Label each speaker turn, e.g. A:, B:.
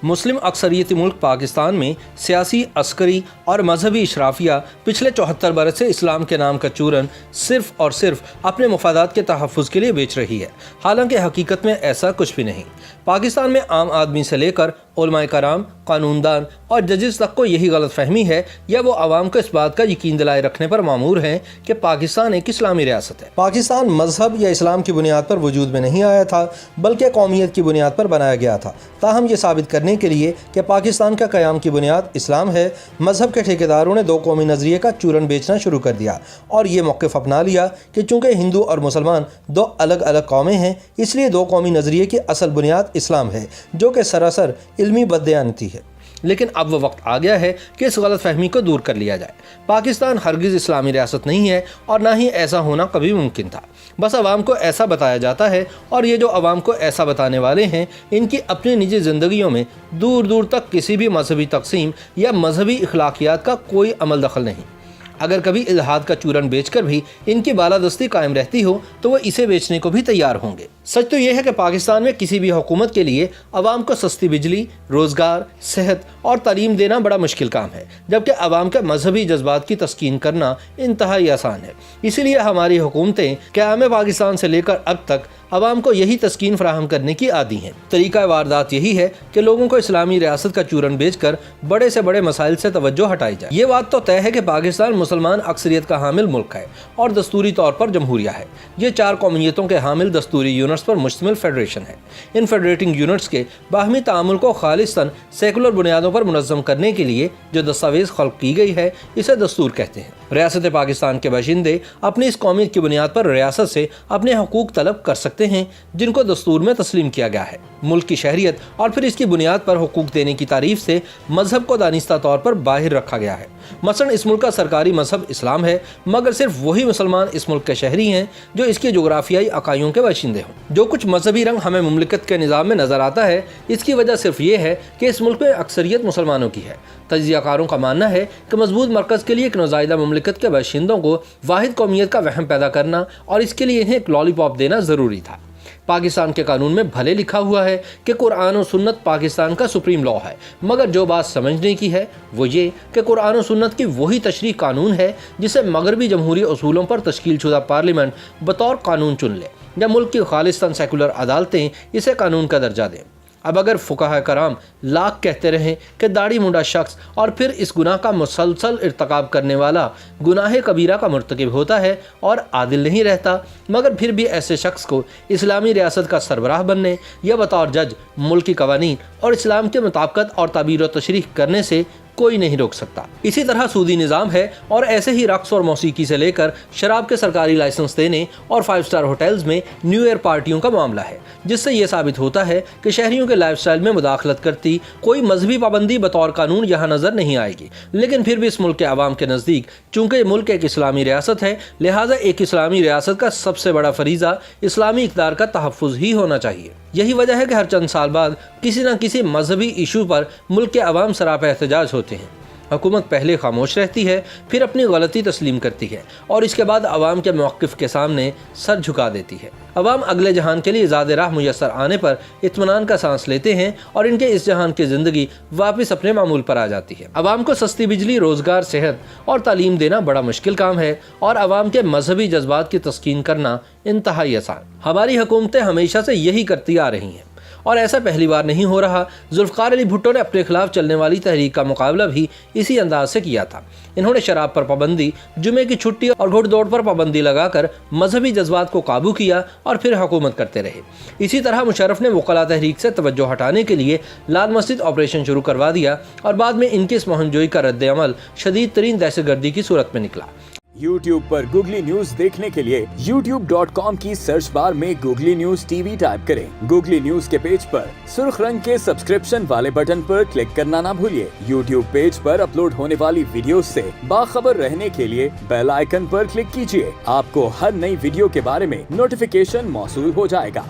A: मुस्लिम अक्सरियती मुल्क पाकिस्तान में सियासी, अस्करी और मजहबी इशराफिया पिछले 74 बरस से इस्लाम के नाम का चूरन सिर्फ और सिर्फ अपने मफादात के तहफ़्फ़ुज़ के लिए बेच रही है, हालांकि हकीकत में ऐसा कुछ भी नहीं। पाकिस्तान में आम आदमी से लेकर उलमाए कराम, कानूनदान और जजेस तक को यही गलत फहमी है या वो आवाम को इस बात का यकीन दिलाए रखने पर मामूर हैं कि पाकिस्तान एक इस्लामी रियासत है। पाकिस्तान मजहब या इस्लाम की बुनियाद पर वजूद में नहीं आया था, बल्कि कौमियत की बुनियाद पर बनाया गया था। ताहम ये साबित करने के लिए कि पाकिस्तान का क़याम की बुनियाद इस्लाम है, मजहब के ठेकेदारों ने दो कौमी नज़रिए का चूरन बेचना शुरू कर दिया और ये मौक़िफ़ अपना लिया कि चूँकि हिंदू और मुसलमान दो अलग अलग कौमें हैं, इसलिए दो कौमी नज़रिए की असल बुनियाद इस्लाम है, जो कि सरासर इल्मी बददयानती है। लेकिन अब वो वक्त आ गया है कि इस गलत फहमी को दूर कर लिया जाए। पाकिस्तान हरगिज़ इस्लामी रियासत नहीं है और ना ही ऐसा होना कभी मुमकिन था। बस आवाम को ऐसा बताया जाता है और ये जो आवाम को ऐसा बताने वाले हैं, इनकी अपनी निजी ज़िंदगियों में दूर दूर तक किसी भी मजहबी तक़सीम या मजहबी अखलाकियात का कोई अमल दखल नहीं। अगर कभी इल्हाद का चूरन बेचकर भी इनकी बालादस्ती कायम रहती हो तो वो इसे बेचने को भी तैयार होंगे। सच तो यह है कि पाकिस्तान में किसी भी हुकूमत के लिए आवाम को सस्ती बिजली, रोज़गार, सेहत और तालीम देना बड़ा मुश्किल काम है, जबकि आवाम के मजहबी जज्बात की तस्कीन करना इंतहाई आसान है। इसीलिए हमारी हुकूमतें क़याम पाकिस्तान से लेकर अब तक आवाम को यही तस्कीन फराहम करने की आदी हैं। तरीका वारदात यही है कि लोगों को इस्लामी रियासत का चूरन बेचकर बड़े से बड़े मसाइल से तवज्जो हटाई जाए। ये बात तो तय है कि पाकिस्तान मुसलमान अक्सरियत का हामिल मुल्क है और दस्तूरी तौर पर जमहूरिया है। ये 4 कौमियतों के हामिल दस्तूरी यूनिट्स पर मुश्तमिल फेडरेशन है। इन फेडरेटिंग यूनिट्स के बाहमी तामुल को खालिस्तन सेकुलर बुनियादों पर मुनज़्ज़म करने के लिए जो दस्तावेज़ खल्क़ की गई है, इसे दस्तूर कहते हैं। रियासत पाकिस्तान के बाशिंदे अपनी इस कौमियत की बुनियाद पर रियासत से अपने हकूक़ तलब कर सकते हैं, जिनको दस्तूर में तस्लीम किया गया है। मुल्क की शहरियत और फिर इसकी बुनियाद पर हुकूक देने की तारीफ से मजहब को दानिस्ता तौर पर बाहर रखा गया है। मसलन इस मुल्क का सरकारी मजहब इस्लाम है, मगर सिर्फ वही मुसलमान इस मुल्क के शहरी हैं जो इसके जोग्राफियाई अकाइयों के बाशिंदे हों। जो कुछ मजहबी रंग हमें मुमलिकत के निज़ाम में नज़र आता है, इसकी वजह सिर्फ ये है कि इस मुल्क में अक्सरियत मुसलमानों की है। तज्ज़ियाकारों का मानना है कि मजबूत मरकज़ के लिए एक नौज़ायदा मुमलिकत के बाशिंदों को वाहिद कौमियत का वहम पैदा करना और इसके लिए इन्हें एक लॉलीपॉप देना ज़रूरी था। पाकिस्तान के कानून में भले लिखा हुआ है कि कुरान और सुन्नत पाकिस्तान का सुप्रीम लॉ है, मगर जो बात समझने की है वो ये कि कुरान और सुन्नत की वही तशरीह कानून है जिसे मगरबी जमहूरी उसूलों पर तश्कील शुदा पार्लियामेंट बतौर कानून चुन ले या मुल्क की खालिस्तान सेकुलर अदालतें इसे कानून का दर्जा दें। अब अगर फुकाहा कराम लाख कहते रहें कि दाढ़ी मुंडा शख्स और फिर इस गुनाह का मुसलसल इर्तकाब करने वाला गुनाह कबीरा का मुर्तकिब होता है और आदिल नहीं रहता, मगर फिर भी ऐसे शख्स को इस्लामी रियासत का सरबराह बनने या बतौर जज मुल्क की कवानीन और इस्लाम के मुताबिकत और ताबीर व तशरीह करने से कोई नहीं रोक सकता। इसी तरह सूदी निज़ाम है और ऐसे ही रक्स और मौसीकी से लेकर शराब के सरकारी लाइसेंस देने और 5 स्टार होटल्स में न्यू ईयर पार्टियों का मामला है, जिससे ये साबित होता है कि शहरियों के लाइफस्टाइल में मुदाखलत करती कोई मजहबी पाबंदी बतौर कानून यहाँ नज़र नहीं आएगी। लेकिन फिर भी इस मुल्क के आवाम के नज़दीक चूँकि मुल्क एक इस्लामी रियासत है, लिहाजा एक इस्लामी रियासत का सबसे बड़ा फरीज़ा इस्लामी इक़्तिदार का तहफ़्फ़ुज़ ही होना चाहिए। यही वजह है कि हर चंद साल बाद किसी न किसी मजहबी इशू पर मुल्क के अवाम सरापा एहतजाज होते हैं। हुकूमत पहले खामोश रहती है, फिर अपनी गलती तस्लीम करती है और इसके बाद अवाम के मौक़िफ़ के सामने सर झुका देती है। अवाम अगले जहान के लिए ज़ाद राह मुयस्सर आने पर इत्मीनान का सांस लेते हैं और इनके इस जहान की ज़िंदगी वापस अपने मामूल पर आ जाती है। अवाम को सस्ती बिजली, रोज़गार, सेहत और तालीम देना बड़ा मुश्किल काम है और अवाम के मजहबी जज्बात की तस्कीन करना इंतहाई आसान। हमारी हुकूमतें हमेशा से यही करती आ रही हैं और ऐसा पहली बार नहीं हो रहा। जुल्फ़िकार अली भुट्टो ने अपने खिलाफ चलने वाली तहरीक का मुकाबला भी इसी अंदाज से किया था। इन्होंने शराब पर पाबंदी, जुमे की छुट्टी और घुड़दौड़ पर पाबंदी लगाकर मजहबी जज्बात को काबू किया और फिर हुकूमत करते रहे। इसी तरह मुशर्रफ ने वकला तहरीक से तवज्जो हटाने के लिए लाल मस्जिद ऑपरेशन शुरू करवा दिया और बाद में इनकी इस मुहिमजोई का रद्द अमल शदीद तरीन दहशतगर्दी की सूरत में निकला।
B: YouTube पर गूगली न्यूज देखने के लिए youtube.com की सर्च बार में गूगली न्यूज टीवी टाइप करें। गूगली न्यूज के पेज पर सुर्ख रंग के सब्सक्रिप्शन वाले बटन पर क्लिक करना ना भूलिए। YouTube पेज पर अपलोड होने वाली वीडियो से बाखबर रहने के लिए बेल आइकन पर क्लिक कीजिए। आपको हर नई वीडियो के बारे में नोटिफिकेशन मौसूल हो जाएगा।